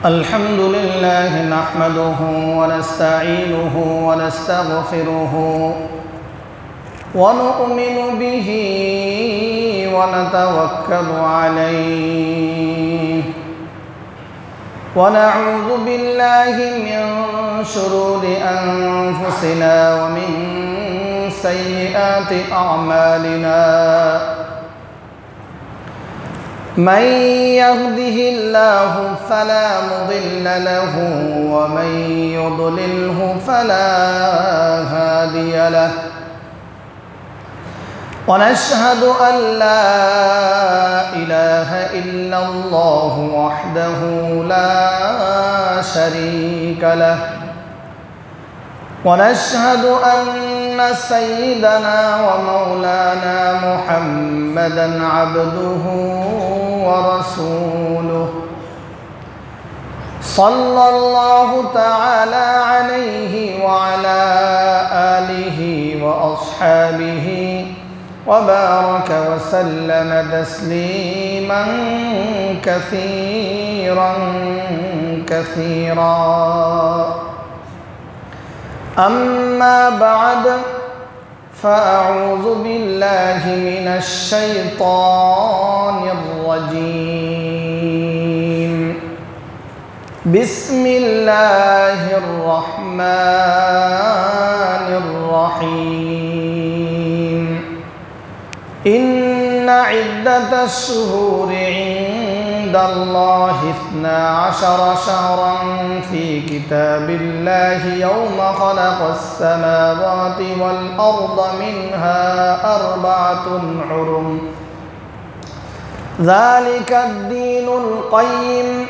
الحمد لله نحمده ونستعينه ونستغفره ونؤمن به ونتوكل عليه ونعوذ بالله من شرور أنفسنا ومن سيئات أعمالنا من يهده الله فلا مضل له ومن يضلله فلا هادي له ونشهد أن لا إله إلا الله وحده لا شريك له ونشهد أن سيدنا ومولانا محمدا عبده ورسوله صلى الله تعالى عليه وعلى آله وأصحابه وبارك وسلم تسليما كثيرا أما بعد فأعوذ بالله من الشيطان الرجيم بسم الله الرحمن الرحيم إن عدة الشهور عند الله 12 شهرا في كتاب الله يوم خلق السماوات والأرض منها 4 حرم ذلك الدين القيم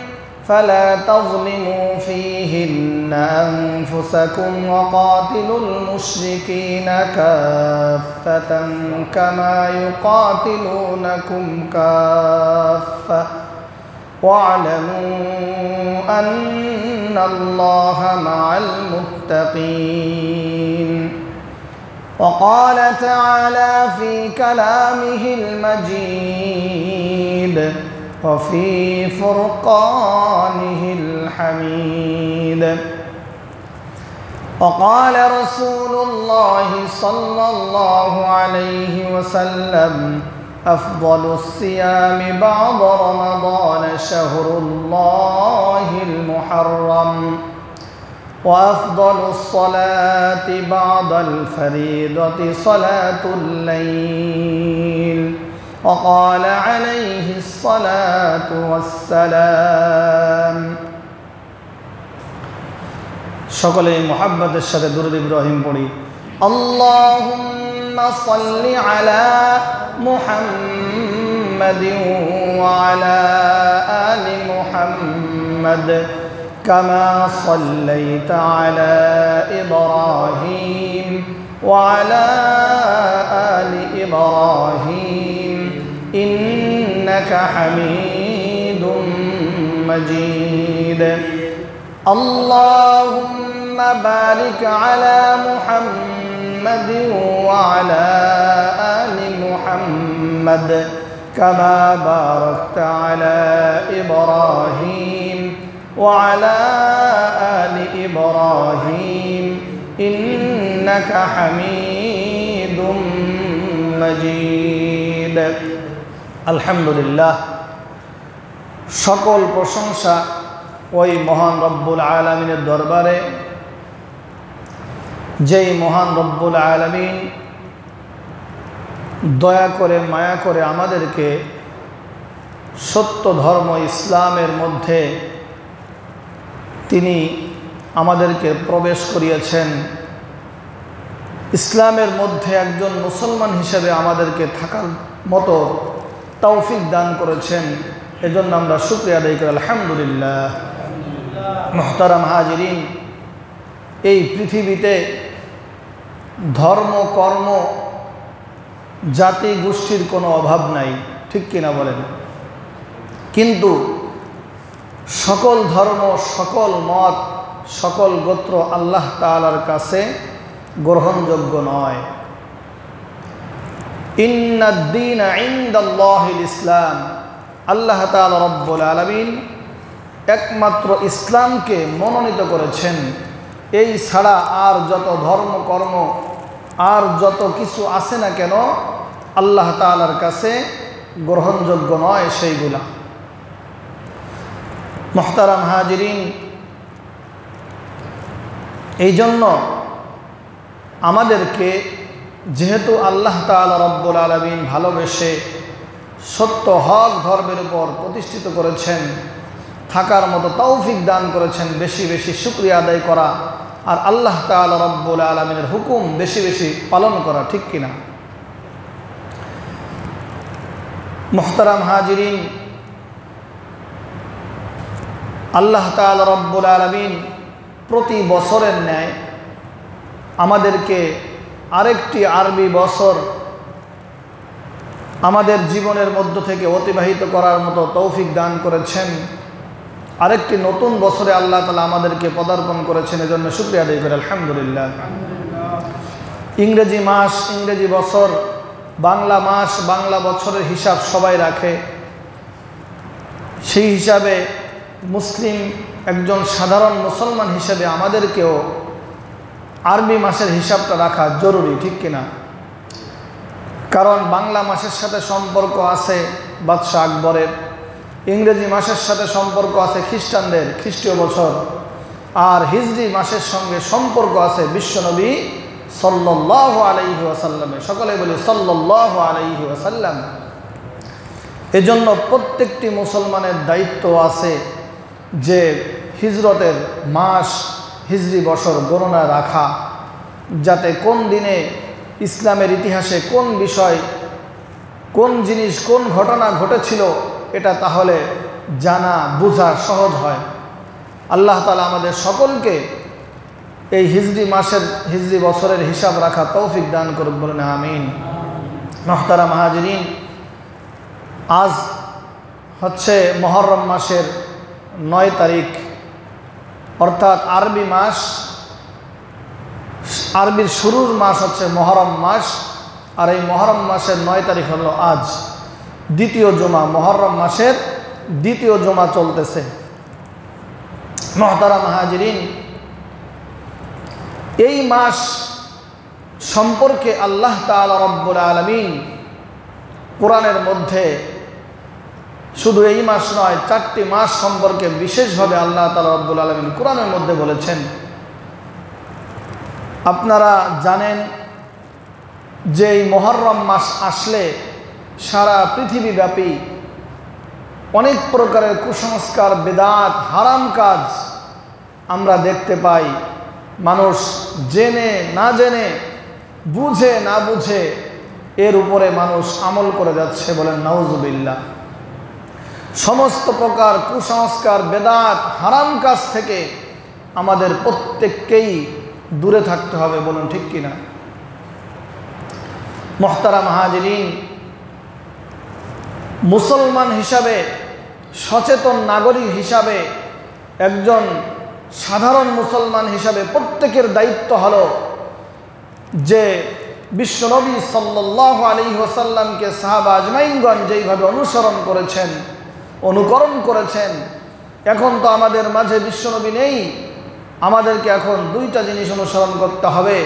فلا تظلموا فيهن أنفسكم وقاتلوا المشركين كافة كما يقاتلونكم كافة واعلموا أن الله مع المتقين وقال تعالى في كلامه المجيد وفي فرقانه الحميد وقال رسول الله صلى الله عليه وسلم أفضل الصيام بعد رمضان شهر الله المحرم وأفضل الصلاة بعد الفريضة صلاة الليل وقال عليه الصلاة والسلام সকলে মুহাব্বতের সাথে দুরূদ ইব্রাহিম পড়ি اللهم صل على محمد وعلى آل محمد كما صليت على إبراهيم وعلى آل إبراهيم إنك حميد مجيد اللهم بارك على محمد وعلى آل محمد كما باركت على إبراهيم وعلى آل إبراهيم إنك حميد مجيد আলহামদুলিল্লাহ সকল প্রশংসা ওই মহান রব্বুল আলামিনের দরবারে যেই মহান রব্বুল আলামিন দয়া করে মায়া করে আমাদেরকে সত্য ধর্ম ইসলামের মধ্যে তিনি আমাদেরকে প্রবেশ করিয়েছেন ইসলামের মধ্যে একজন মুসলমান হিসেবে আমাদেরকে থাকার মতো তৌফিক দান করেছেন এজন্য আমরা শুকরিয়া আদায় করি আলহামদুলিল্লাহ মুহতারাম হাজিরিন এই পৃথিবীতে ধর্ম কর্ম জাতি গোষ্ঠীর কোনো অভাব নাই ঠিক কিনা বলেন কিন্তু সকল ধর্ম সকল মত সকল গোত্র আল্লাহ তাআলার কাছে গ্রহণযোগ্য নয় ইন্নাদ-দীনা ইনদাল্লাহিল ইসলাম আল্লাহ তাআলা রব্বুল আলামিন একমাত্র ইসলামকে মনোনীত করেছেন। এই ছাড়া আর যত ধর্ম কর্ম আর যত কিছু আছে না কেন আল্লাহ তাআলার কাছে গ্রহণযোগ্য নয় সেইগুলা। মুহতারাম হাজিরিন, এই জন্য আমাদেরকে যেহেতু আল্লাহ তাআলা রব্বুল আলামিন ভালোবেসে সত্য হক ধর্মের উপর প্রতিষ্ঠিত করেছেন, থাকার মতো তৌফিক দান করেছেন বেশি বেশি শুকরিয়া আদায় করা আর আল্লাহ তাআলা রব্বুল আলামিনের হুকুম বেশি বেশি পালন করা, ঠিক কিনা? মুহতারাম হাজিরিন, আল্লাহ তাআলা রব্বুল আলামিন প্রতি বছরের ন্যায় আমাদেরকে আরেকটি আরবি বছর আমাদের জীবনের মধ্য থেকে অতিবাহিত করার মতো তৌফিক দান করেছেন। আরেকটি নতুন বছরে আল্লাহ তাআলা আমাদেরকে পদার্পণ করেছেন, এজন্য শুকরিয়া আদায় করি আলহামদুলিল্লাহ। ইংরেজি মাস, ইংরেজি বছর, বাংলা মাস, বাংলা বছরের হিসাব সবাই রাখে। সেই হিসাবে মুসলিম একজন সাধারণ মুসলমান হিসেবে আমাদেরকেও আরবি মাসের হিসাবটা রাখা জরুরি, ঠিক কিনা? কারণ বাংলা মাসের সাথে সম্পর্ক আছে বাদশাহ আকবরের, ইংরেজি মাসের সাথে সম্পর্ক আছে খ্রিস্টানদের খ্রিস্টীয় বছর, আর হিজরি মাসের সঙ্গে সম্পর্ক আছে বিশ্বনবী সাল্লাল্লাহু আলাইহি ওয়াসাল্লামের। সকলে বলি সাল্লাল্লাহু আলাইহি ওয়াসাল্লাম। এজন্য প্রত্যেকটি মুসলমানের দায়িত্ব আছে যে হিজরতের মাস, হিজরি বছর গণনা রাখা, যাতে কোন দিনে ইসলামের ইতিহাসে কোন বিষয়, কোন জিনিস, কোন ঘটনা ঘটেছিল এটা তাহলে জানা বোঝা সহজ হয়। আল্লাহ তাআলা আমাদের সকলকে এই হিজরি মাসের, হিজরি বছরের হিসাব রাখা তৌফিক দান করুন, বলেন আমিন। মুহতারাম হাজিরিন, আজ হচ্ছে মুহররম মাসের 9 তারিখ, অর্থাৎ আরবি মাস, আরবির শুরুর মাস হচ্ছে মুহররম মাস, আর এই মুহররম মাসের 9 তারিখ হলো আজ দ্বিতীয় জুমা, মুহররম মাসের দ্বিতীয় জুমা চলতেছে। মুহতারাম হাজিরিন, এই মাস সম্পর্কে আল্লাহ তাআলা রব্বুল আলামিন কোরআনের মধ্যে শুধু এই মাস নয়, 4টি মাস সম্পর্কে বিশেষভাবে আল্লাহ তাআলা রব্বুল আলামিন কোরআনের মধ্যে বলেছেন। আপনারা জানেন যে এই মুহররম মাস আসলে সারা পৃথিবীব্যাপী অনেক প্রকারের কুসংস্কার, বেদাত, হারাম কাজ আমরা দেখতে পাই। মানুষ জেনে না জেনে, বুঝে না বুঝে এর উপরে মানুষ আমল করে যাচ্ছে, বলেন নাউজুবিল্লাহ। সমস্ত প্রকার কুসংস্কার, বেদাত, হারাম কাজ থেকে আমাদের প্রত্যেককেই দূরে থাকতে হবে, বলুন ঠিক কিনা? মুহতারাম হাজিরিন, মুসলমান হিসাবে, সচেতন নাগরিক হিসাবে, একজন সাধারণ মুসলমান হিসাবে প্রত্যেকের দায়িত্ব হলো যে বিশ্বনবী সাল্লাল্লাহু আলাইহি ওয়াসাল্লামকে সাহাবা আজমাইনগণ যেইভাবে অনুসরণ করেছেন, অনুকরণ করেছেন, এখন তো আমাদের মাঝে বিশ্বনবী নেই। আমাদেরকে এখন 2টা জিনিস অনুসরণ করতে হবে।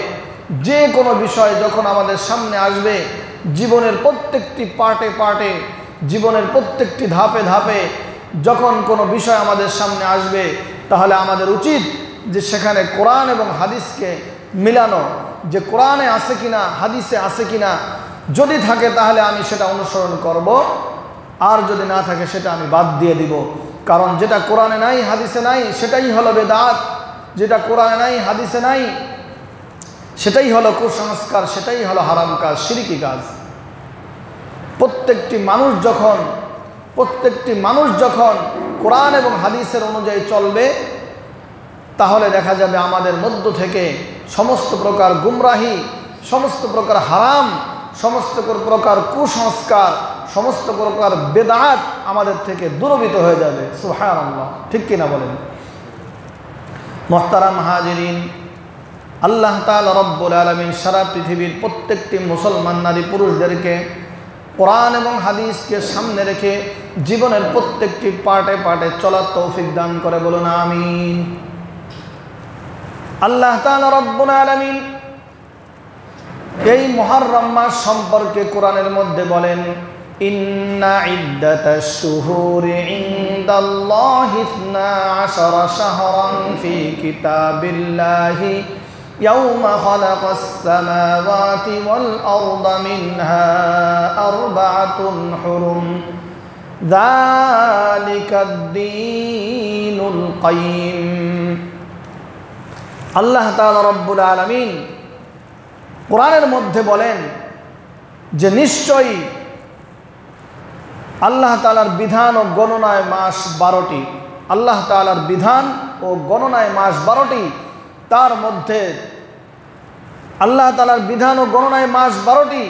যে কোনো বিষয় যখন আমাদের সামনে আসবে, জীবনের প্রত্যেকটি পার্টে পার্টে, জীবনের প্রত্যেকটি ধাপে ধাপে যখন কোনো বিষয় আমাদের সামনে আসবে, তাহলে আমাদের উচিত যে সেখানে কোরআন এবং হাদিসকে মিলানো, যে কোরআনে আছে কিনা, হাদিসে আছে কিনা। যদি থাকে তাহলে আমি সেটা অনুসরণ করব, আর যদি না থাকে সেটা আমি বাদ দিয়ে দিব। কারণ যেটা কোরআনে নাই, হাদিসে নাই, সেটাই হলো বেদাত। যেটা কোরআনে নাই, হাদিসে নাই, সেটাই হলো কুসংস্কার, সেটাই হলো হারাম কাজ, শিরকি কাজ। প্রত্যেকটি মানুষ যখন কোরআন এবং হাদিসের অনুযায়ী চলবে, তাহলে দেখা যাবে আমাদের মধ্য থেকে সমস্ত প্রকার গুমরাহি, সমস্ত প্রকার হারাম, সমস্ত প্রকার কুসংস্কার, সমস্ত প্রকার বেদাত আমাদের থেকে দূরীভূত হয়ে যাবে। সুবহানাল্লাহ, ঠিক কিনা বলেন? মুহতারাম হাজিরিন, আল্লাহ তাআলা রব্বুল আলামিন সারা পৃথিবীর প্রত্যেকটি মুসলমান নারী পুরুষদেরকে কোরআন এবং হাদিসকে সামনে রেখে জীবনের প্রত্যেকটি পার্টে পার্টে চলার তৌফিক দান করে, বলুন আমিন। আল্লাহ তাআলা রব্বুল আলামিন এই মুহররম মাস সম্পর্কে কোরআনের মধ্যে বলেন, ইন্না ইদ্দাতাশ শুহুরি ইনদাল্লাহি 12 শাহরান ফি কিতাবিল্লাহি ইয়াওমা খালাকাস সামাওয়াতি ওয়াল আরদা মিনহা আরবাআতুন হুরুম যালিকাদ দীনুল কাইয়িম। আল্লাহ তাআলা রব্বুল আলামিন কোরআনের মধ্যে বলেন যে নিশ্চয়ই আল্লাহ তাআলার বিধান ও গণনায় মাস 12টি। আল্লাহ তাআলার বিধান ও গণনায় মাস 12টি। তার মধ্যে আল্লাহ তাআলার বিধান ও গণনায় মাস 12টি।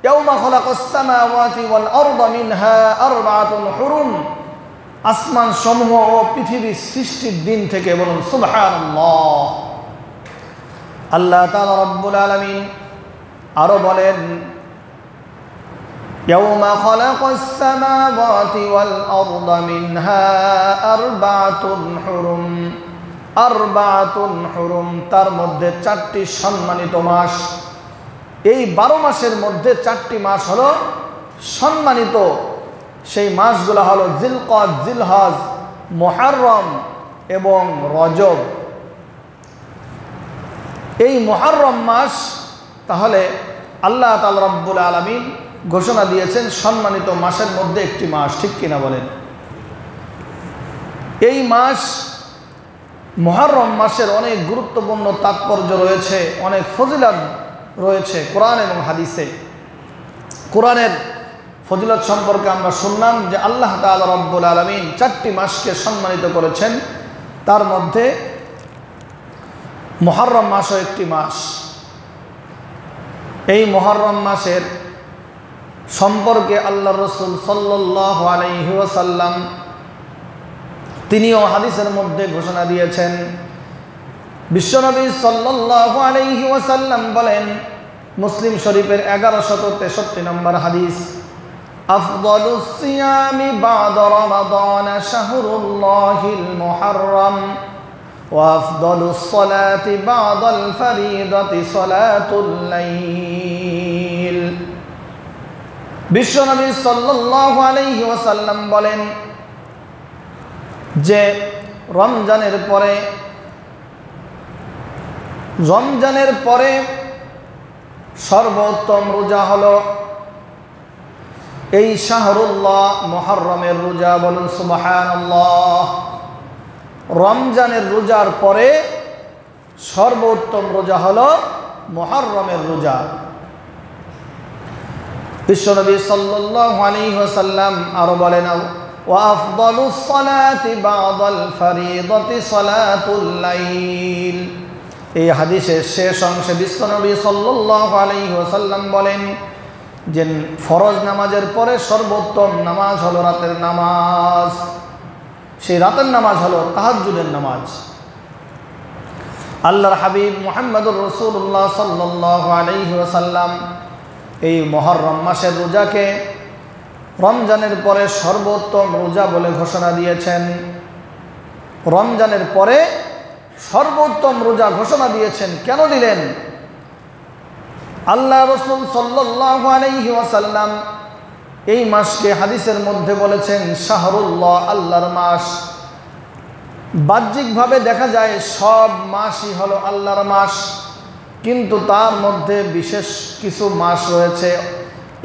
ইয়াওমা খালাকাস সামাওয়াতি ওয়াল আরদা মিনহা আরবাআতুন হুরুম, আসমান সমূহ ও পৃথিবীর সৃষ্টির দিন থেকে, বলুন সুবহানাল্লাহ। আল্লাহ তাআলা রব্বুল আলামিন আরো বলেন, ইয়াওমা খালাকাস সামাওয়াতি ওয়াল আরদা মিনহা আরবাআতুন হুরুম, আরবাআতুন হুরুম, তার মধ্যে 4টি সম্মানিত মাস। এই 12 মাসের মধ্যে 4টি মাস হলো সম্মানিত। সেই মাসগুলো হলো জিলকদ, জিলহজ, মুহররম এবং রজব। এই মুহররম মাস তাহলে আল্লাহ তাআলা রব্বুল আলামিন ঘোষণা দিয়েছেন সম্মানিত মাসের মধ্যে একটি মাস, ঠিক কিনা বলেন? এই মাস মুহররম মাসের অনেক গুরুত্বপূর্ণ তাৎপর্য রয়েছে, অনেক ফজিলত রয়েছে কোরআন এবং হাদিসে। কোরআনের ফজিলত সম্পর্কে আমরা শুনলাম যে আল্লাহ তাআলা রব্বুল আলামিন 4টি মাসকে সম্মানিত করেছেন, তার মধ্যে মুহররম মাসও একটি মাস। এই মুহররম মাসের সম্পর্কে আল্লাহ রাসূল সাল্লাল্লাহু আলাইহি ওয়াসাল্লাম তিনিও হাদিসের মধ্যে ঘোষণা দিয়েছেন। বিশ্বনবী সাল্লাল্লাহু আলাইহি ওয়াসাল্লাম বলেন, মুসলিম শরীফের 1163 নম্বর হাদিস, আফদালুস সিয়ামি বা'দা রমাদান শাহরুল্লাহিল মুহররম ওয়া আফদালুস সালাতি বা'দাল ফরিদাতি সালাতুল লাইল। বিশ্বনবী সাল্লাল্লাহু আলাইহি ওয়াসাল্লাম বলেন যে রমজানের পরে সর্বোত্তম রোজা হলো এই শাহরুল্লাহ মুহররমের রোজা, বলুন সুবহানাল্লাহ। রমজানের রোজার পরে সর্বোত্তম রোজা হলো মুহররমের রোজা। বিশ্বনবী সাল্লাল্লাহু আলাইহি ওয়াসাল্লাম আরো বলেন, ওয়া আফদালুস সালাতি বা'দাল ফরিদাতি সালাতুল লাইল। এই হাদিসের শেষ অংশে বিশ্বনবী সাল্লাল্লাহু আলাইহি ওয়াসাল্লাম বলেন যে ফরজ নামাজের পরে সর্বোত্তম নামাজ হলো রাতের নামাজ। সেই রাতের নামাজ হলো তাহাজ্জুদের নামাজ। আল্লাহর হাবিব মুহাম্মদুর রাসূলুল্লাহ সাল্লাল্লাহু আলাইহি ওয়াসাল্লাম এই মুহররম মাসের রোজাকে রমজানের পরে সর্বোত্তম রোজা বলে ঘোষণা দিয়েছেন। রমজানের পরে সর্বোত্তম রোজা ঘোষণা দিয়েছেন। কেন দিলেন? আল্লাহ রাসূল সাল্লাল্লাহু আলাইহি ওয়াসাল্লাম এই মাসকে হাদিসের মধ্যে বলেছেন শাহরুল্লাহ, আল্লাহর মাস। বাহ্যিকভাবে দেখা যায় সব মাসই হলো আল্লাহর মাস, কিন্তু তার মধ্যে বিশেষ কিছু মাস রয়েছে।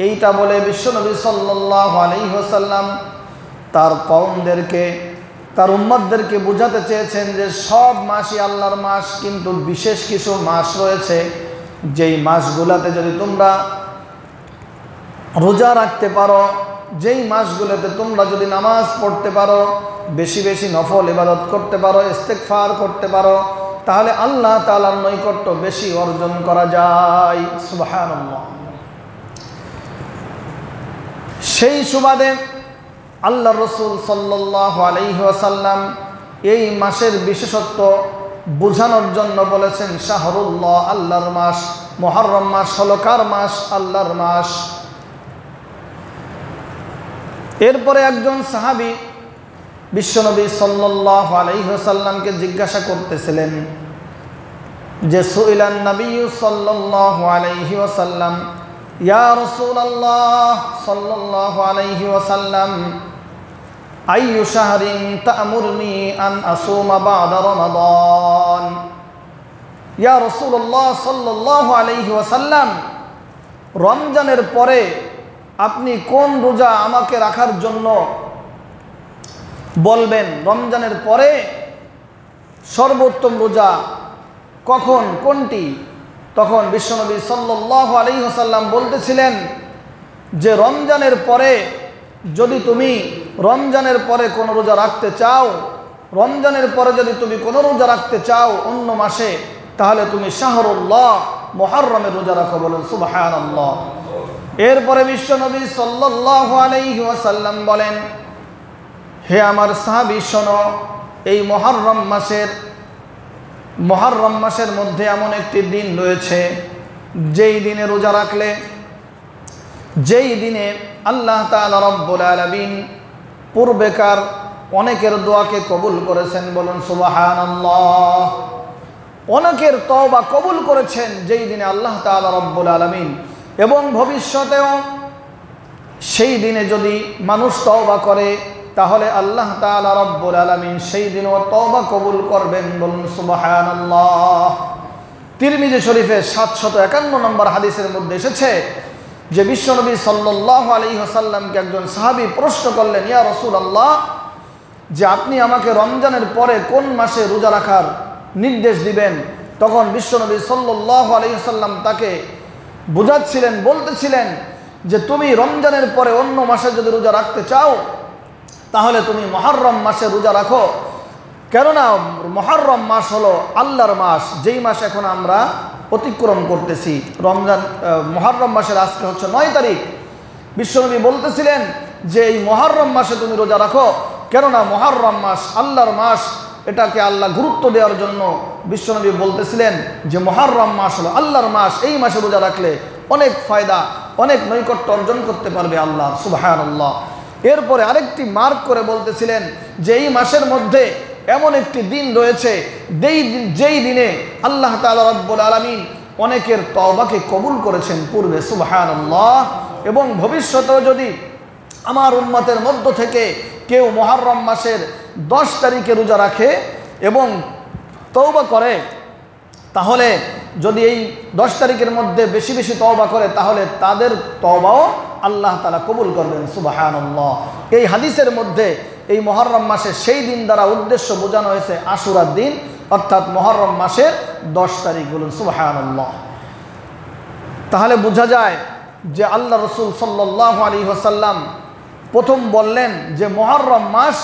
এইটা বলে বিশ্বনবী সাল্লাল্লাহু আলাইহি ওয়াসাল্লাম তার কওমদেরকে, তার উম্মতদেরকে বোঝাতে চেয়েছেন যে সব মাসই আল্লাহর মাস, কিন্তু বিশেষ কিছু মাস রয়েছে যেই মাসগুলোতে যদি তোমরা রোজা রাখতে পারো, যেই মাসগুলোতে তোমরা যদি নামাজ পড়তে পারো, বেশি বেশি নফল ইবাদত করতে পারো, ইস্তেগফার করতে পারো, তাহলে আল্লাহ তাআলার নৈকট্য বেশি অর্জন করা যায়। সুবহানাল্লাহ। সেই সুবাদে আল্লাহ রাসূল সাল্লাল্লাহু আলাইহি ওয়াসাল্লাম এই মাসের বিশেষত্ব বোঝানোর জন্য বলেছেন শাহরুল্লাহ, আল্লাহর মাস। মুহররম মাস হলো কার মাস? আল্লাহর মাস। এরপরে একজন সাহাবী বিশ্বনবী সাল্লাল্লাহু আলাইহি ওয়াসাল্লামকে জিজ্ঞাসা করতেছিলেন যে সুইলান নবী সাল্লাল্লাহু আলাইহি ওয়াসাল্লাম ইয়া রাসূলুল্লাহ সাল্লাল্লাহু আলাইহি ওয়াসাল্লাম আইয়ু শাহরিন তা'মুরনি আন আসুমা বা'দা রমাদান। ইয়া রাসূলুল্লাহ সাল্লাল্লাহু আলাইহি ওয়াসাল্লাম, রমজানের পরে আপনি কোন রোজা আমাকে রাখার জন্য বলবেন? রমজানের পরে সর্বোত্তম রোজা কখন, কোনটি? তখন বিশ্বনবী সাল্লাল্লাহু আলাইহি ওয়াসাল্লাম বলতেছিলেন যে রমজানের পরে যদি তুমি রমজানের পরে কোনো রোজা রাখতে চাও, রমজানের পরে যদি তুমি কোনো রোজা রাখতে চাও অন্য মাসে, তাহলে তুমি শাহরুল্লাহ মুহররমের রোজা রাখো। বলুন সুবহানাল্লাহ। এরপরে বিশ্বনবী সাল্লাল্লাহু আলাইহি ওয়াসাল্লাম বলেন, হে আমার সাহাবী শোনো, এই মুহররম মাসের মধ্যে এমন একটি দিন রয়েছে যেই দিনে রোজা রাখলে, যেই দিনে আল্লাহ তাআলা রব্বুল আলামিন পূর্বেকার অনেকের দোয়াকে কবুল করেছেন। বলুন সুবহানাল্লাহ। অনেকের তওবা কবুল করেছেন যেই দিনে আল্লাহ তাআলা রব্বুল আলামিন, এবং ভবিষ্যতেও সেই দিনে যদি মানুষ তওবা করে তাহলে আল্লাহ তাআলা রব্বুল আলামিন সেই দিনও তওবা কবুল করবেন। বলুন সুবহানাল্লাহ। তিরমিজি শরীফে 751 নম্বর হাদিসের মধ্যে এসেছে যে বিশ্বনবী সাল্লাল্লাহু আলাইহি ওয়াসাল্লামকে একজন সাহাবী প্রশ্ন করলেন, ইয়া রাসূলুল্লাহ, যে আপনি আমাকে রমজানের পরে কোন মাসে রোজা রাখার নির্দেশ দিবেন? তখন বিশ্বনবী সাল্লাল্লাহু আলাইহি ওয়াসাল্লাম তাকে বুঝাচ্ছিলেন, বলতেছিলেন যে তুমি রমজানের পরে অন্য মাসে যদি রোজা রাখতে চাও তাহলে তুমি মুহররম মাসে রোজা রাখো। কেননা মুহররম মাস হলো আল্লাহর মাস, যেই মাস এখন আমরা অতিক্রম করতেছি। মুহররম মাসের আজকে হচ্ছে 9 তারিখ। বিশ্বনবী বলতেছিলেন যে এই মুহররম মাসে তুমি রোজা রাখো, কেননা মুহররম মাস আল্লাহর মাস, এটাকে আল্লাহ গুরুত্ব দেওয়ার জন্য বিশ্বনবী বলতেছিলেন যে মুহররম মাস হলো আল্লাহর মাস, এই মাসে রোজা রাখলে অনেক ফায়দা, অনেক নৈকট্য অর্জন করতে পারবে আল্লাহ সুবহানাল্লাহ। এরপরে আরেকটি মার্ক করে বলতেছিলেন যে এই মাসের মধ্যে এমন একটি দিন রয়েছে যেই দিনে আল্লাহ তাআলা রব্বুল আলামিন অনেকের তওবাকে কবুল করেছেন পূর্বে সুবহানাল্লাহ। এবং ভবিষ্যতেও যদি আমার উম্মতের মধ্য থেকে কেউ মুহররম মাসের 10 তারিখে রোজা রাখে এবং তওবা করে, তাহলে যদি এই 10 তারিখের মধ্যে বেশি বেশি তওবা করে তাহলে তাদের তওবাও আল্লাহ তাআলা কবুল করবেন সুবহানাল্লাহ। এই হাদিসের মধ্যে এই মুহররম মাসের সেই দিন দ্বারা উদ্দেশ্য বোঝানো হয়েছে আশুরার দিন, অর্থাৎ মুহররম মাসের 10 তারিখ। বলুন সুবহানাল্লাহ। তাহলে বোঝা যায় যে আল্লাহ রাসূল সাল্লাল্লাহু আলাইহি ওয়াসাল্লাম প্রথম বললেন যে মুহররম মাস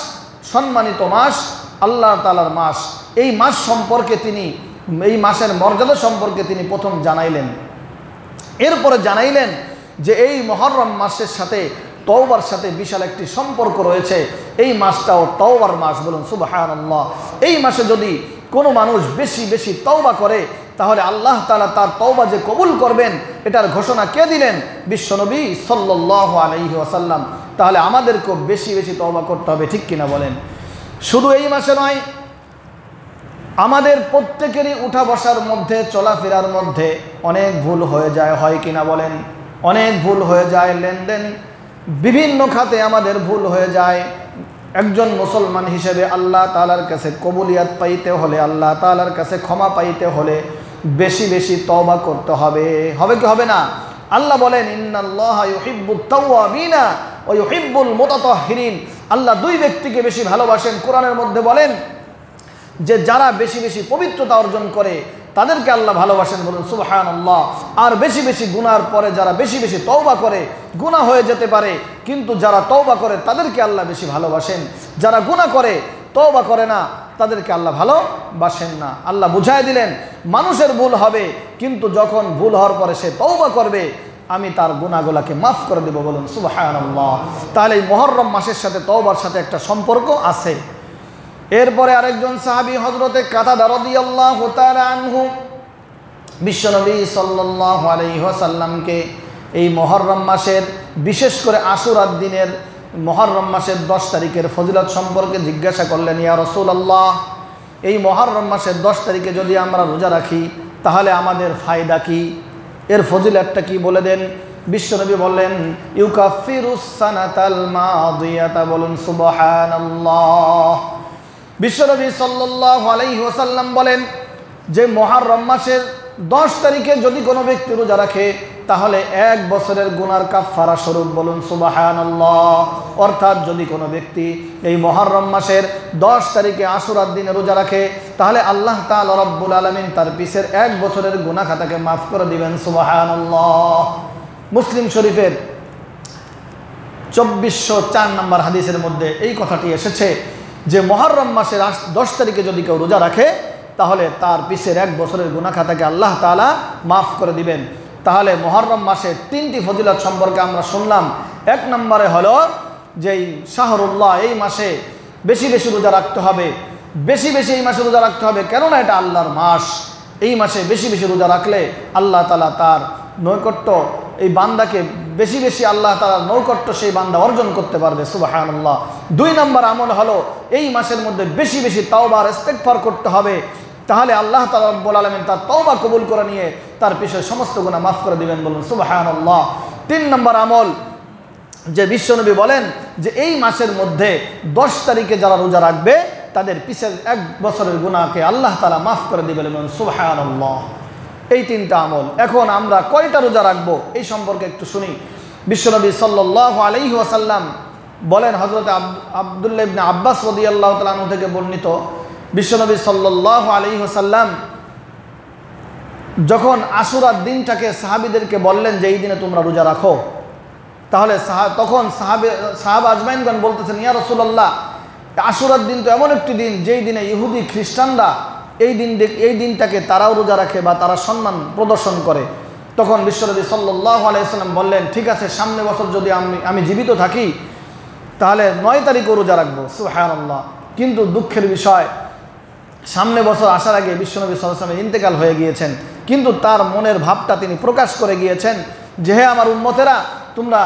সম্মানিত মাস, আল্লাহ তাআলার মাস। এই মাস সম্পর্কে তিনি, এই মাসের মর্যাদা সম্পর্কে তিনি প্রথম জানাইলেন। এরপরে জানাইলেন যে এই মুহররম মাসের সাথে তওবার সাথে বিশাল একটি সম্পর্ক রয়েছে, এই মাসটাও তওবার মাস। বলুন সুবহানাল্লাহ। এই মাসে যদি কোনো মানুষ বেশি বেশি তওবা করে তাহলে আল্লাহ তাআলা তার তওবা যে কবুল করবেন এটার ঘোষণা কে দিলেন? বিশ্বনবী সাল্লাল্লাহু আলাইহি ওয়াসাল্লাম। তাহলে আমাদেরকেও বেশি বেশি তওবা করতে হবে, ঠিক কিনা বলেন? শুধু এই মাসে নয়, আমাদের প্রত্যেকেরই উঠা বসার মধ্যে, চলাফেরার মধ্যে অনেক ভুল হয়ে যায়, হয় কিনা বলেন? অনেক ভুল হয়ে যায়, লেনদেন বিভিন্ন খাতে আমাদের ভুল হয়ে যায়। একজন মুসলমান হিসেবে আল্লাহ তাআলার কাছে কবুলিয়াত পাইতে হলে, আল্লাহ তাআলার কাছে ক্ষমা পাইতে হলে বেশি বেশি তওবা করতে হবে। হবে কি হবে না? আল্লাহ বলেন ইন্নাল্লাহা ইউহিব্বুত তাওয়াবিনা ওয়া ইউহিব্বুল মুতাতাহহিরিন। আল্লাহ দুই ব্যক্তিকে বেশি ভালোবাসেন। কোরআনের মধ্যে বলেন যে যারা বেশি বেশি পবিত্রতা অর্জন করে তাদেরকে আল্লাহ ভালোবাসেন। বলুন সুবহানাল্লাহ। আর বেশি বেশি গুনার পরে যারা বেশি বেশি তওবা করে, গুনাহ হয়ে যেতে পারে কিন্তু যারা তওবা করে তাদেরকে আল্লাহ বেশি ভালোবাসেন। যারা গুনাহ করে, তওবা করে না, তাদেরকে আল্লাহ ভালোবাসেন না। আল্লাহ বুঝায় দিলেন মানুষের ভুল হবে, কিন্তু যখন ভুল হওয়ার পরে সে তওবা করবে আমি তার গুনাহগুলোকে মাফ করে দেব। বলুন সুবহানাল্লাহ। তাহলে এই মুহররম মাসের সাথে তওবার সাথে একটা সম্পর্ক আছে। এরপরে আরেকজন সাহাবী হযরতে কাতাদা রাদিয়াল্লাহু তাআলা আনহু বিশ্বনবী সাল্লাল্লাহু আলাইহি ওয়াসাল্লামকে এই মুহররম মাসের বিশেষ করে আশুরার দিনের মুহররম মাসের 10 তারিখের ফজিলত সম্পর্কে জিজ্ঞাসা করলেন, ইয়া রাসূলুল্লাহ, এই মুহররম মাসের 10 তারিখে যদি আমরা রোজা রাখি তাহলে আমাদের ফায়দা কি, এর ফজিলতটা কি বলে দেন। বিশ্বনবী বললেন, ইউকাফিরুস সানাতাল মাদিয়াতা, বলুন সুবহানাল্লাহ। বিশ্বনবী সাল্লাল্লাহু আলাইহি ওয়াসাল্লাম বলেন যে মুহররম মাসের 10 তারিখে যদি কোনো ব্যক্তি রোজা রাখে তাহলে 1 বছরের গুনার কাফারা স্বরূপ, বলুন সুবহানাল্লাহ। অর্থাৎ যদি কোনো ব্যক্তি এই মুহররম মাসের 10 তারিখে আশুরার দিনে রোজা রাখে তাহলে আল্লাহ তাআলা রব্বুল আলামিন তার পিছের 1 বছরের গুনাহ খাতাকে মাফ করে দিবেন, সুবহানাল্লাহ। মুসলিম শরীফের 2404 নম্বর হাদিসের মধ্যে এই কথাটি এসেছে যে মুহররম মাসের 10 তারিখে যদি কেউ রোজা রাখে তাহলে তার পিছের 1 বছরের গুনাহ খাতাকে আল্লাহ তাআলা মাফ করে দিবেন। তাহলে মুহররম মাসের 3টি ফজিলত সম্পর্কে আমরা শুনলাম। 1 নম্বরে হলো যে শাহরুল্লাহ, এই মাসে বেশি বেশি রোজা রাখতে হবে, বেশি বেশি এই মাসে রোজা রাখতে হবে, কেননা এটা আল্লাহর মাস। এই মাসে বেশি বেশি রোজা রাখলে আল্লাহ তাআলা তার নৈকট্য, এই বান্দাকে বেশি বেশি আল্লাহ তাআলার নৈকট্য সেই বান্দা অর্জন করতে পারবে, সুবহানাল্লাহ। 2 নম্বর আমল হলো এই মাসের মধ্যে বেশি বেশি তাওবা আর ইস্তেগফার করতে হবে, তাহলে আল্লাহ তাআলা রব্বুল আলামিন তার তওবা কবুল করে নিয়ে তার পিছের সমস্ত গুনাহ মাফ করে দিবেন, বলুন সুবহানাল্লাহ। 3 নম্বর আমল যে বিশ্বনবী বলেন যে এই মাসের মধ্যে 10 তারিখে যারা রোজা রাখবে তাদের পিছের 1 বছরের গুনাহকে আল্লাহ তাআলা মাফ করে দিবেন, বলুন সুবহানাল্লাহ। এই 3টা আমল। এখন আমরা কয়টা রোজা রাখবো এই সম্পর্কে একটু শুনি। বিশ্বনবী সাল্লাল্লাহু আলাইহি ওয়াসাল্লাম বলেন, হযরত আব্দুল্লাহ ইবনে আব্বাস রাদিয়াল্লাহু তাআলা আনহু থেকে বর্ণিত, বিশ্বনবী সাল্লাল্লাহু আলাইহি ওয়াসাল্লাম যখন আশুরার দিনটাকে সাহাবীদেরকে বললেন যে এই দিনে তোমরা রোজা রাখো, তাহলে তখন সাহাবা আজমাইনগণ বলতেছেন, ইয়া রাসূলুল্লাহ, আশুরার দিন তো এমন একটি দিন যেই দিনে ইহুদি খ্রিস্টানরা এই দিনটাকে তারাও রোজা রাখে বা তারা সম্মান প্রদর্শন করে। তখন বিশ্বনবী সাল্লাল্লাহু আলাইহি ওয়াসাল্লাম বললেন, ঠিক আছে, সামনে বছর যদি আমি জীবিত থাকি তাহলে 9 তারিখও রোজা রাখবো, সুবহানাল্লাহ। কিন্তু দুঃখের বিষয়, সামনে বছর আসার আগে বিশ্বনবী সাল্লাল্লাহু আলাইহি ওয়াসাল্লাম ইন্তেকাল হয়ে গিয়েছেন, কিন্তু তার মনের ভাবটা তিনি প্রকাশ করে গিয়েছেন যে হে আমার উম্মতেরা, তোমরা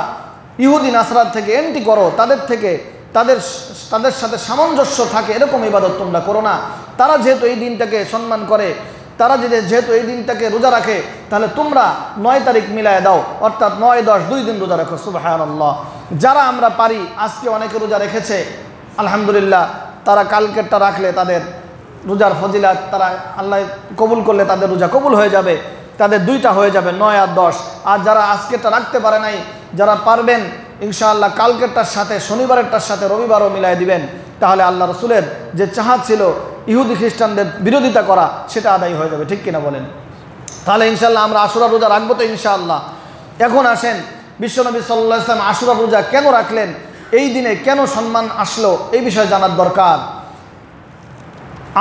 ইহুদি নাসরাত থেকে এন্টি করো, তাদের সাথে সামঞ্জস্য থাকে এরকম ইবাদত তোমরা করো না। তারা যেহেতু এই দিনটাকে সম্মান করে, তারা যেহেতু এই দিনটাকে রোজা রাখে, তাহলে তোমরা 9 তারিখ মিলায় দাও, অর্থাৎ 9, 10, 2 দিন রোজা রাখো, সুবহানাল্লাহ। যারা আমরা পারি, আজকে অনেকে রোজা রেখেছে, আলহামদুলিল্লাহ, তারা কালকেরটা রাখলে তাদের রোজার ফজিলাত তারা আল্লাহ কবুল করলে তাদের রোজা কবুল হয়ে যাবে, তাদের 2টা হয়ে যাবে, 9 আর 10। আর যারা আজকেরটা রাখতে পারে নাই, যারা পারবেন ইনশাআল্লাহ কালকেরটার সাথে শনিবারেরটার সাথে রবিবারও মিলাই দিবেন, তাহলে আল্লাহ রসুলের যে চাহাত ছিল ইহুদি খ্রিস্টানদের বিরোধিতা করা সেটা আদায় হয়ে যাবে, ঠিক কিনা বলেন। তাহলে ইনশাআল্লাহ আমরা আশুরা রোজা রাখবো তো ইনশাআল্লাহ। এখন আসেন, বিশ্বনবী সাল্লাল্লাহু আলাইহি ওয়াসাল্লাম আশুরা রোজা কেন রাখলেন, এই দিনে কেন সম্মান আসলো, এই বিষয়ে জানার দরকার।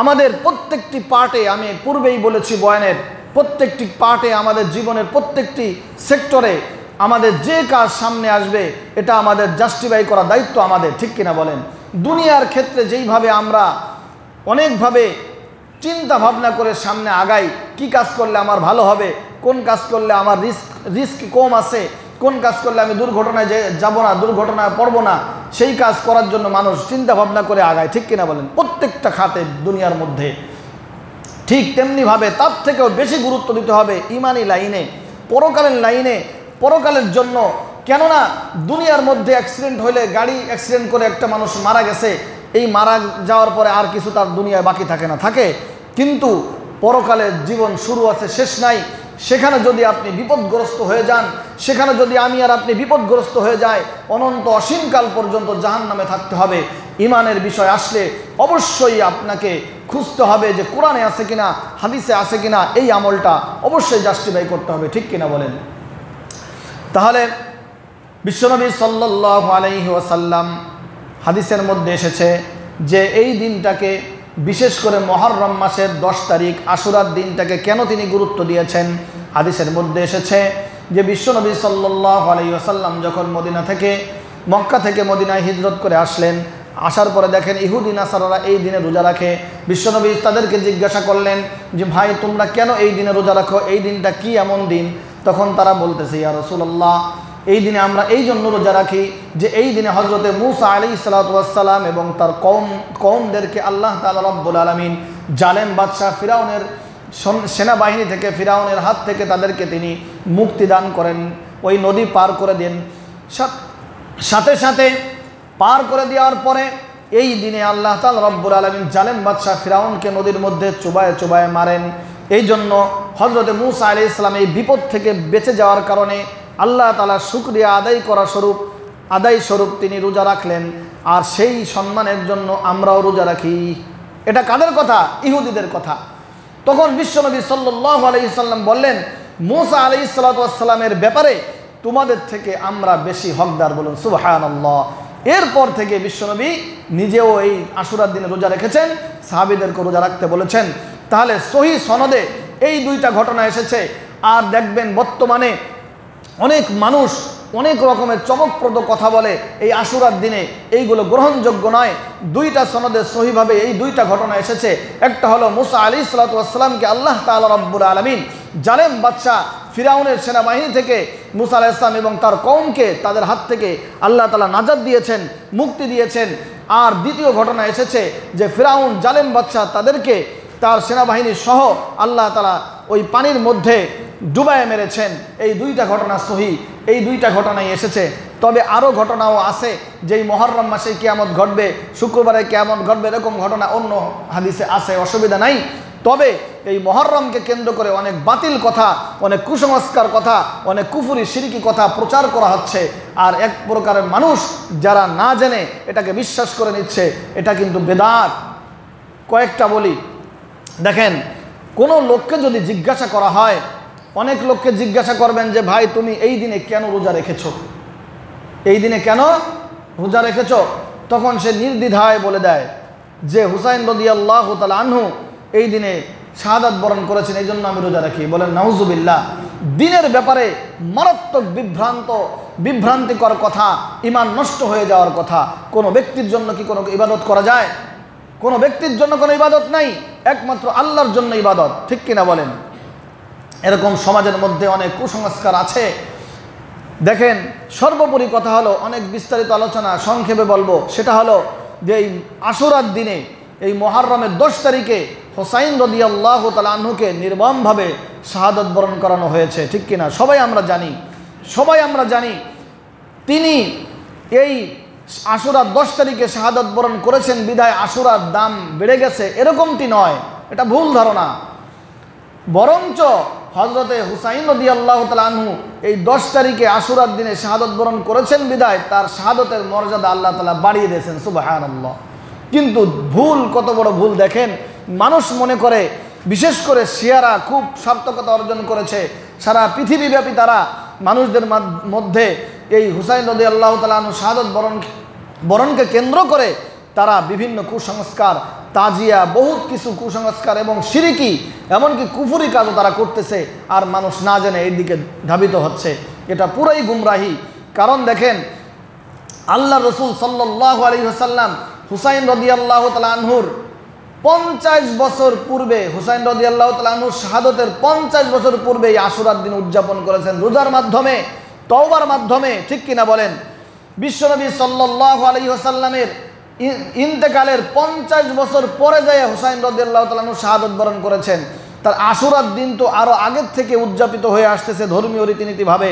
আমাদের প্রত্যেকটি পার্টে, আমি পূর্বেই বলেছি বয়ানের, প্রত্যেকটি পার্টে, আমাদের জীবনের প্রত্যেকটি সেক্টরে আমাদের যে কাজ সামনে আসবে এটা আমাদের জাস্টিফাই করা দায়িত্ব আমাদের, ঠিক কিনা বলেন। দুনিয়ার ক্ষেত্রে যেইভাবে আমরা অনেকভাবে চিন্তা ভাবনা করে সামনে আগাই, কি কাজ করলে আমার ভালো হবে, কোন কাজ করলে আমার রিস্ক কম আছে, কোন কাজ করলে আমি দুর্ঘটনায় যাব না, দুর্ঘটনায় পড়ব না, সেই কাজ করার জন্য মানুষ চিন্তা ভাবনা করে আগায়, ঠিক কিনা বলেন। প্রত্যেকটা খাতে দুনিয়ার মধ্যে ঠিক তেমনিভাবে তার থেকেও বেশি গুরুত্ব দিতে হবে ইমানি লাইনে, পরকালের লাইনে, পরকালের জন্য। কেননা দুনিয়ার মধ্যে অ্যাক্সিডেন্ট হলে, গাড়ি অ্যাক্সিডেন্ট করে একটা মানুষ মারা গেছে, এই মারা যাওয়ার পরে আর কিছু তার দুনিয়ায় বাকি থাকে না, থাকে, কিন্তু পরকালের জীবন শুরু আছে, শেষ নাই। সেখানে যদি আপনি বিপদগ্রস্ত হয়ে যান, সেখানে যদি আমি আর আপনি বিপদগ্রস্ত হয়ে যাই, অনন্ত অসীমকাল পর্যন্ত জাহান্নামে থাকতে হবে। ইমানের বিষয় আসলে অবশ্যই আপনাকে খুঁজতে হবে যে কোরআনে আছে কিনা, হাদিসে আছে কিনা, এই আমলটা অবশ্যই জাস্টিফাই করতে হবে, ঠিক কিনা বলেন। তাহলে বিশ্বনবী সাল্লাল্লাহু আলাইহি ওয়াসাল্লাম হাদিসের মধ্যে এসেছে যে এই দিনটাকে, বিশেষ করে মুহররম মাসের 10 তারিখ আশুরার দিনটাকে কেন তিনি গুরুত্ব দিয়েছেন। হাদিসের মধ্যে এসেছে যে বিশ্বনবী সাল্লাল্লাহু আলাইহি ওয়াসাল্লাম যখন মক্কা থেকে মদিনায় হিজরত করে আসলেন, আসার পরে দেখেন ইহুদি নাসারারা এই দিনে রোজা রাখে। বিশ্বনবী তাদেরকে জিজ্ঞাসা করলেন যে ভাই, তোমরা কেন এই দিনে রোজা রাখো, এই দিনটা কি এমন দিন? তখন তারা বলতেছে, ইয়া রাসূলুল্লাহ, এই দিনে আমরা এই জন্য রোজা রাখি যে এই দিনে হজরতে মুসা আলাইহিস সালাতু ওয়াস সালাম এবং তার কওমদেরকে আল্লাহ তাআলা রব্বুল আলামিন জালেম বাদশাহ ফিরাউনের সেনাবাহিনী থেকে, ফিরাউনের হাত থেকে তাদেরকে তিনি মুক্তি দান করেন, ওই নদী পার করে দেন। সাথে সাথে পার করে দেওয়ার পরে এই দিনে আল্লাহ তাআলা রব্বুল আলামিন জালেম বাদশাহ ফিরাউনকে নদীর মধ্যে চুবায়ে চুবায়ে মারেন। এই জন্য হজরতে মুসা আলাইহিস সালাম এই বিপদ থেকে বেঁচে যাওয়ার কারণে আল্লাহ তাআলা শুকরিয়া আদায় স্বরূপ তিনি রোজা রাখলেন। আর সেই সম্মানের জন্য আমরাও রোজা রাখি। এটা কাদের কথা? ইহুদিদের কথা। তখন বিশ্বনবী সাল্লাল্লাহু আলাইহি সাল্লাম বললেন, মুসা আলাইহিস সালাতু ওয়াস সালামের ব্যাপারে তোমাদের থেকে আমরা বেশি হকদার, বলুন সুবহানাল্লাহ। এরপর থেকে বিশ্বনবী নিজেও এই আশুরার দিনে রোজা রেখেছেন, সাহাবীদেরকে রোজা রাখতে বলেছেন। তাহলে সহিহ সনদে এই দুইটা ঘটনা এসেছে। আর দেখবেন বর্তমানে অনেক মানুষ অনেক রকমের চমকপ্রদ কথা বলে এই আশুরার দিনে, এইগুলো গ্রহণযোগ্য নয়। দুইটা সনদে সহিভাবে এই দুইটা ঘটনা এসেছে। একটা হলো মুসা আলাইহিস সালাতু ওয়াস সালামকে আল্লাহ তাআলা রব্বুল আলামিন জালেম বাদশাহ ফিরাউনের সেনাবাহিনী থেকে মুসা আলাইহিস সালাম এবং তার কওমকে তাদের হাত থেকে আল্লাহ তাআলা নাজাত দিয়েছেন, মুক্তি দিয়েছেন। আর দ্বিতীয় ঘটনা এসেছে যে ফিরাউন জালেম বাদশাহ তাদেরকে তার সেনাবাহিনী সহ আল্লাহ তাআলা ওই পানির মধ্যে ডুবায় মেরেছেন। এই দুইটা ঘটনা সহিহ, এই দুইটা ঘটনাই এসেছে। তবে আরও ঘটনাও আছে, যেই মুহররম মাসে কিয়ামত ঘটবে, শুক্রবারে কিয়ামত ঘটবে, এরকম ঘটনা অন্য হাদিসে আছে, অসুবিধা নাই। তবে এই মুহররমকে কেন্দ্র করে অনেক বাতিল কথা, অনেক কুসংস্কার কথা, অনেক কুফরি শিরকি কথা প্রচার করা হচ্ছে। আর এক প্রকারের মানুষ যারা না জেনে এটাকে বিশ্বাস করে নিচ্ছে, এটা কিন্তু বেদাত। কয়েকটা বলি, দেখেন কোনো লোককে যদি জিজ্ঞাসা করা হয়, অনেক লোককে জিজ্ঞাসা করবেন যে ভাই তুমি এই দিনে কেন রোজা রেখেছো, এই দিনে কেন রোজা রেখেছো? তখন সে নির্দ্বিধায় বলে দেয় যে হুসাইন রাদিয়াল্লাহু তাআলা আনহু এই দিনে শাহাদাত বরণ করেছেন, এই জন্য আমি রোজা রাখি। বলেন নাউজুবিল্লাহ। দিনের ব্যাপারে মারাত্মক বিভ্রান্তিকর কথা, ঈমান নষ্ট হয়ে যাওয়ার কথা। কোনো ব্যক্তির জন্য কি কোনো ইবাদত করা যায়? কোনো ব্যক্তির জন্য কোনো ইবাদত নাই, একমাত্র আল্লাহর জন্য ইবাদত, ঠিক কিনা বলেন? এরকম সমাজের মধ্যে অনেক কুসংস্কার আছে। দেখেন সর্বোপরি কথা হলো, অনেক বিস্তারিত আলোচনা সংক্ষেপে বলবো, সেটা হলো যে এই আশুরার দিনে এই মুহররমের 10 তারিখে হুসাইন রাদিয়াল্লাহু তাআলা আনহুকে নির্মমভাবে শাহাদাত বরণ করানো হয়েছে, ঠিক কিনা? সবাই আমরা জানি তিনি এই আশুরার 10 তারিখে শাহাদাত বরণ করেছেন বিধায় আশুরার দাম বেড়ে গেছে, এরকমটি নয়, এটা ভুল ধারণা। বরঞ্চ হজরতে হুসাইন রাদিয়াল্লাহু তাআলা আনহু এই 10 তারিখে আশুরার দিনে শাহাদাত বরণ করেছেন বিধায় তার শাহাদাতের মর্যাদা আল্লাহ তাআলা বাড়িয়ে দিয়েছেন, সুবহানাল্লাহ। কিন্তু ভুল, কত বড় ভুল দেখেন। মানুষ মনে করে, বিশেষ করে শিয়ারা খুব সার্থকতা অর্জন করেছে, সারা পৃথিবীব্যাপী তারা মানুষদের মধ্যে এই হুসাইন রাদিয়াল্লাহু তাআলা আনহু শাহাদাত বরণকে কেন্দ্র করে তারা বিভিন্ন কুসংস্কার, তাজিয়া, বহুত কিছু কুসংস্কার এবং শিরকি, এমনকি কুফরি কাজও তারা করতেছে। আর মানুষ না জেনে এই দিকে ধাবিত হচ্ছে। এটা পুরাই গুমরাহি। কারণ দেখেন আল্লাহ রসুল সাল্লাল্লাহু আলাইহি ওয়াসাল্লাম হুসাইন রাদিয়াল্লাহু তাআলা আনহুর 50 বছর পূর্বে, হুসাইন রাদিয়াল্লাহু তাআলা আনহুর শাহাদাতের 50 বছর পূর্বে এই আশুরার দিন উদযাপন করেছেন রোজার মাধ্যমে, তওবার মাধ্যমে, ঠিক কিনা বলেন? বিশ্বনবী সাল্লাল্লাহু আলাইহি ওয়াসাল্লামের ইন্তেকালের 50 বছর পরে যায় হুসাইন রাদিয়াল্লাহু তাআলা আনহু শাহাদাত বরণ করেছেন। তার আশুরার দিন তো আরও আগের থেকে উদযাপিত হয়ে আসতেছে ধর্মীয় রীতিনীতিভাবে,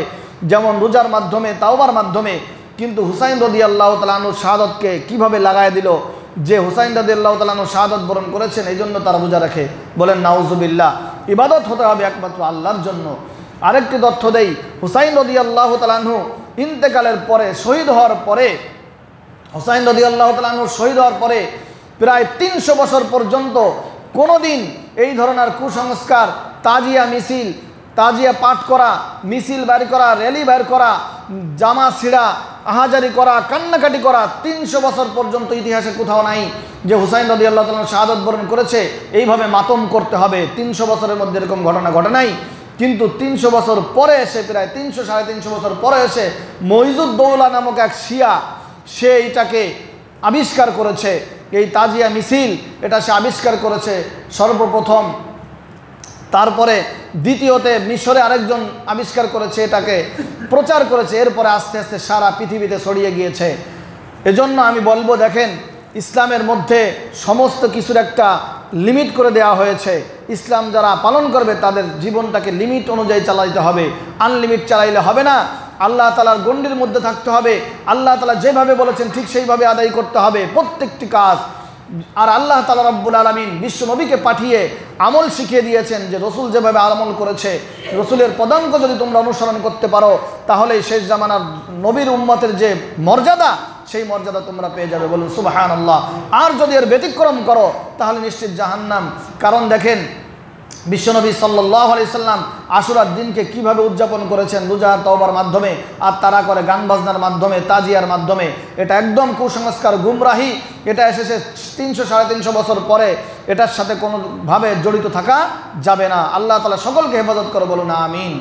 যেমন রোজার মাধ্যমে, তাওবার মাধ্যমে। কিন্তু হুসাইন রাদিয়াল্লাহু তাআলা আনহুর শাহাদাতকে কীভাবে লাগায় দিল যে হুসাইন রাদিয়াল্লাহু তাআলা আনহু শাহাদাত বরণ করেছেন, এই জন্য তারা রোজা রাখে। বলেন নাউজুবিল্লাহ। ইবাদত হতে হবে একমাত্র আল্লাহর জন্য। আরেকটি তথ্য দেই, হুসাইন রাদিয়াল্লাহু তাআলা আনহু ইন্তেকালের পরে, শহীদ হওয়ার পরে, হুসাইন রাদিয়াল্লাহু তাআলা আনহু শহীদ হওয়ার পরে প্রায় 300 বছর পর্যন্ত কোনো দিন এই ধরনের কুসংস্কার, তাজিয়া মিছিল, তাজিয়া পাঠ করা, মিছিল বাইর করা, র্যালি বাইর করা, জামা ছিঁড়া, আহাজারি করা, কান্নাকাটি করা 300 বছর পর্যন্ত ইতিহাসে কোথাও নাই যে হুসাইন রাদিয়াল্লাহু তাআলা শাহাদাত বরণ করেছে এইভাবে মাতম করতে হবে। 300 বছরের মধ্যে এরকম ঘটনা ঘটে নাই। কিন্তু 300 বছর পরে এসে, প্রায় 300-350 বছর পরে এসে মইজুদ্দৌলা নামক এক শিয়া, সে এইটাকে আবিষ্কার করেছে। এই তাজিয়া মিছিল এটা সে আবিষ্কার করেছে সর্বপ্রথম তারপরে দ্বিতীয়তে মিশরে আরেকজন আবিষ্কার করেছে, এটাকে প্রচার করেছে, এরপরে আস্তে আস্তে সারা পৃথিবীতে ছড়িয়ে গিয়েছে। এজন্য আমি বলবো, দেখেন ইসলামের মধ্যে সমস্ত কিছুর একটা লিমিট করে দেওয়া হয়েছে। ইসলাম যারা পালন করবে তাদের জীবনটাকে লিমিট অনুযায়ী চালাইতে হবে, আনলিমিট চালাইলে হবে না। আল্লাহ তাআলার গণ্ডির মধ্যে থাকতে হবে, আল্লাহ তাআলা যেভাবে বলেছেন ঠিক সেইভাবে আদায় করতে হবে প্রত্যেকটি কাজ। আর আল্লাহ তাআলা রব্বুল আলামিন বিশ্ব নবীকে পাঠিয়ে আমল শিখিয়ে দিয়েছেন যে রসুল যেভাবে আমল করেছে, রসুলের পদাঙ্ক যদি তোমরা অনুসরণ করতে পারো তাহলে শেষ জামানার নবীর উম্মতের যে মর্যাদা, সেই মর্যাদা তোমরা পেয়ে যাবে। বলুন সুবহানাল্লাহ। আর যদি এর ব্যতিক্রম করো তাহলে নিশ্চিত জাহান্নাম। কারণ দেখেন বিশ্বনবী সাল্লাল্লাহু আলাইহি সাল্লাম আশুরার দিনকে কিভাবে উদযাপন করেছেন, রোজা তওবার মাধ্যমে, আর তারা করে গান বাজনার মাধ্যমে, তাজিয়ার মাধ্যমে। এটা একদম কুসংস্কার, গুমরাহি। এটা এসেছে 300-350 বছর পরে, এটার সাথে কোনোভাবে জড়িত থাকা যাবে না। আল্লাহ তাআলা সকলকে হেফাজত করে, বলুন আমিন।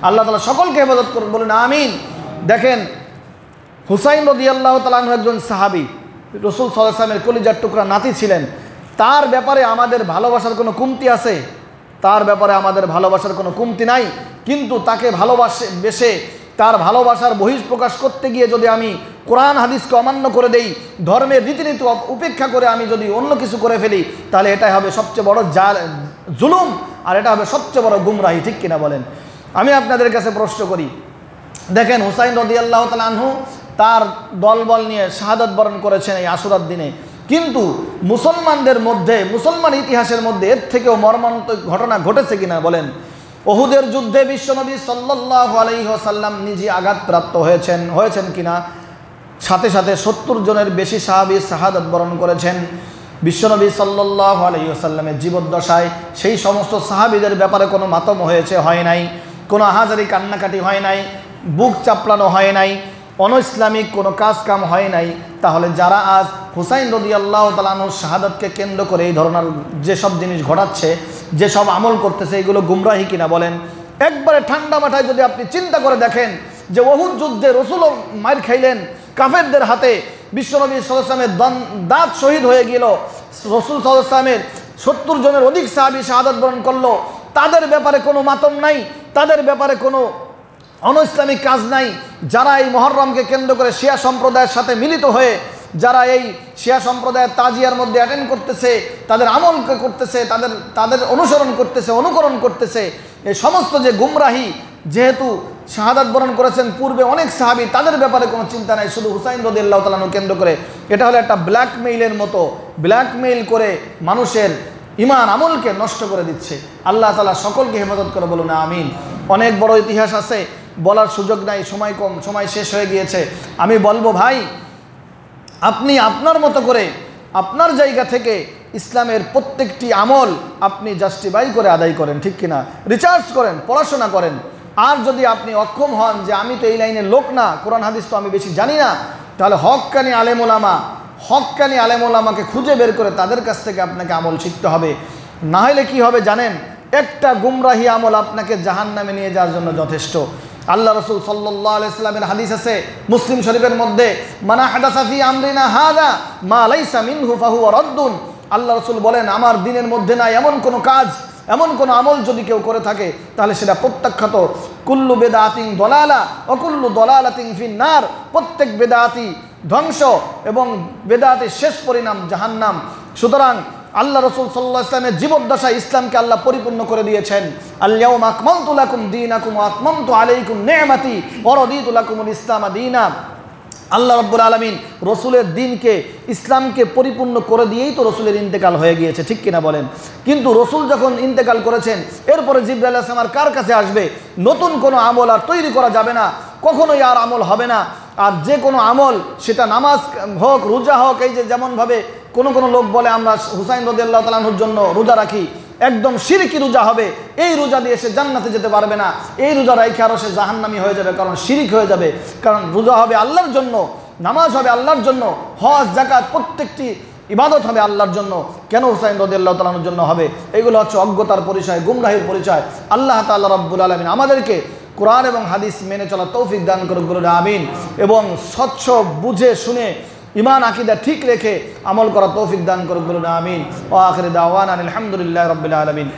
আল্লাহ তাআলা সকলকে হেফাজত করুন, বলুন আমিন। দেখেন হুসাইন রাদিয়াল্লাহু তাআলা আনহু একজন সাহাবী, রাসূল সাল্লাল্লাহু আলাইহি ওয়াসাল্লামের কলিজার টুকরা নাতি ছিলেন। তার ব্যাপারে আমাদের ভালোবাসার কোনো কমতি আছে? তার ব্যাপারে আমাদের ভালোবাসার কোনো কমতি নাই। কিন্তু তাকে বেশে তার ভালোবাসার বহিঃপ্রকাশ করতে গিয়ে যদি আমি কোরআন হাদিসকে অমান্য করে দেই, ধর্মের রীতিনীতি উপেক্ষা করে আমি যদি অন্য কিছু করে ফেলি, তাহলে এটাই হবে সবচেয়ে বড় জুলুম, আর এটা হবে সবচেয়ে বড় গুমরাহি। ঠিক কিনা বলেন? আমি আপনাদের কাছে প্রশ্ন করি, দেখেন হুসাইন রাদিয়াল্লাহু তাআলা আনহু তার দলবল নিয়ে শাহাদাত বরণ করেছেন এই আশুরার দিনে। কিন্তু মুসলমানদের মধ্যে, মুসলমান ইতিহাসের মধ্যে এর থেকেও মর্মান্তিক ঘটনা ঘটেছে কিনা বলেন? উহুদের যুদ্ধে বিশ্বনবী সাল্লাল্লাহু আলাইহি ওয়াসাল্লাম নিজে আঘাতপ্রাপ্ত হয়েছেন কিনা? সাথে সাথে 70 জনের বেশি সাহাবী শাহাদাত বরণ করেছেন বিশ্বনবী সাল্লাল্লাহু আলাইহি ওয়াসাল্লামের জীবদ্দশায়। সেই সমস্ত সাহাবীদের ব্যাপারে কোনো মাতম হয় নাই, কোনো আহাজারি কান্নাকাটি হয় নাই, বুক চাপড়ানো হয় নাই, অনইসলামিক কোনো কাজ কাম হয় নাই। তাহলে যারা আজ হুসাইন রাদিয়াল্লাহু তাআলা আনহুর শাহাদাতকে কেন্দ্র করে এই ধরনের যেসব জিনিস ঘটাচ্ছে, যেসব আমল করতেছে, এগুলো গুমরাহি কিনা বলেন? একবারে ঠান্ডা মাথায় যদি আপনি চিন্তা করে দেখেন যে উহুদ যুদ্ধে রসুলও মার খাইলেন কাফেরদের হাতে, বিশ্বনবী সাল্লাল্লাহু আলাইহি ওয়াসাল্লামের দাঁত শহীদ হয়ে গেল, রসুল সাল্লাল্লাহু আলাইহি ওয়াসাল্লামের 70 জনের অধিক সাহাবী শাহাদাত বরণ করলো, তাদের ব্যাপারে কোনো মাতম নাই, তাদের ব্যাপারে কোনো অনইসলামিক কাজ নাই। যারা এই মুহররমকে কেন্দ্র করে শিয়া সম্প্রদায়ের সাথে মিলিত হয়ে যারা এই শিয়া সম্প্রদায়ের তাজিয়ার মধ্যে অ্যাটেন্ড করতেছে, তাদের আমল করতেছে, তাদের অনুসরণ করতেছে, অনুকরণ করতেছে, এই সমস্ত যে গুমরাহি, যেহেতু শাহাদাত বরণ করেছেন পূর্বে অনেক সাহাবী, তাদের ব্যাপারে কোনো চিন্তা নাই, শুধু হুসাইন রাদিয়াল্লাহু তাআলা আনহু কেন্দ্র করে। এটা হলো একটা ব্ল্যাকমেইলের মতো, ব্ল্যাকমেইল করে মানুষের ইমান আমলকে নষ্ট করে দিচ্ছে। আল্লাহ তাআলা সকলকে হেফাজত করে, বলুন আমিন। অনেক বড় ইতিহাস আছে, বলার সুযোগ নাই, সময় কম, সময় শেষ হয়ে গিয়েছে। আমি বলবো ভাই, আপনি আপনার মতো করে আপনার জায়গা থেকে ইসলামের প্রত্যেকটি আমল আপনি জাস্টিফাই করে আদায় করেন, ঠিক কিনা? রিসার্চ করেন, পড়াশোনা করেন। আর যদি আপনি অক্ষম হন যে আমি তো এই লাইনের লোক না, কোরআন হাদিস তো আমি বেশি জানি না, তাহলে হক্কানি আলেম ওলামাকে খুঁজে বের করে তাদের কাছ থেকে আপনাকে আমল শিখতে হবে। না হলে কি হবে জানেন? একটা গুমরাহি আমল আপনাকে জাহান্নামে নিয়ে যাওয়ার জন্য যথেষ্ট। আল্লাহ রাসূল সাল্লাল্লাহু আলাইহি ওয়াসাল্লামের হাদিস আছে মুসলিম শরীফের মধ্যে, মান আহদাসা ফি আমরিনা হাযা মা লাইসা মিনহু ফাহুয়া রাদ্দুন। আল্লাহ রাসূল বলেন, আমার দিনের মধ্যে নাই এমন কোনো কাজ, এমন কোনো আমল যদি কেউ করে থাকে তাহলে সেটা প্রত্যাখ্যাত। কুল্লু বেদাতিন দলালা ও কুল্লু দলালাতিন ফিন্নার। প্রত্যেক বেদাতি ধ্বংস এবং বেদাতের শেষ পরিণাম জাহান্নাম। সুতরাং আল্লাহ রাসূল সাল্লাল্লাহু আলাইহি ওয়াসাল্লামের জীবদ্দশায় ইসলামকে আল্লাহ পরিপূর্ণ করে দিয়েছেন। আল-ইয়াউমা আকমালতু লাকুম দীনাকুম ওয়া আতমামতু আলাইকুম নি'মাতি ওয়া রাদিতু লাকুমুল ইসলাম দীনা। আল্লাহ রাব্বুল আলামিন রসুলের দিনকে, ইসলামকে পরিপূর্ণ করে দিয়েই তো রসুলের ইন্তেকাল হয়ে গিয়েছে, ঠিক কিনা বলেন? কিন্তু রসুল যখন ইন্তেকাল করেছেন, এরপরে জিবরাইল আলাইহিস সালাম কার কাছে আসবে? নতুন কোনো আমল আর তৈরি করা যাবে না, কখনোই আর আমল হবে না। আর যে কোনো আমল, সেটা নামাজ হোক, রোজা হোক, এই যে যেমনভাবে কোনো লোক বলে আমরা হুসাইন রাদিয়াল্লাহু তাআলা আনহুর জন্য রোজা রাখি, একদম শিরকি রোজা হবে, এই রোজা দিয়ে সে জান্নাতে যেতে পারবে না, এই রোজা রাখে আরও সে জাহান্নামী হয়ে যাবে, কারণ শিরিক হয়ে যাবে। কারণ রোজা হবে আল্লাহর জন্য, নামাজ হবে আল্লাহর জন্য, হজ যাকাত প্রত্যেকটি ইবাদত হবে আল্লাহর জন্য। কেন হুসাইন রাদিয়াল্লাহু তাআলা আনহুর জন্য হবে? এগুলো হচ্ছে অজ্ঞতার পরিচয়, গুমরাহির পরিচয়। আল্লাহ তাআলা রাব্বুল আলামিন আমাদেরকে কোরআন এবং হাদিস মেনে চলার তৌফিক দান করুন, বলুন আমিন। এবং স্বচ্ছ বুঝে শুনে ইমান আকীদা ঠিক রেখে আমল করার তৌফিক দান করুন, বলুন আমিন। ওয়া আখিরু দাওয়ানা আলহামদুলিল্লাহি রাব্বিল আলামিন।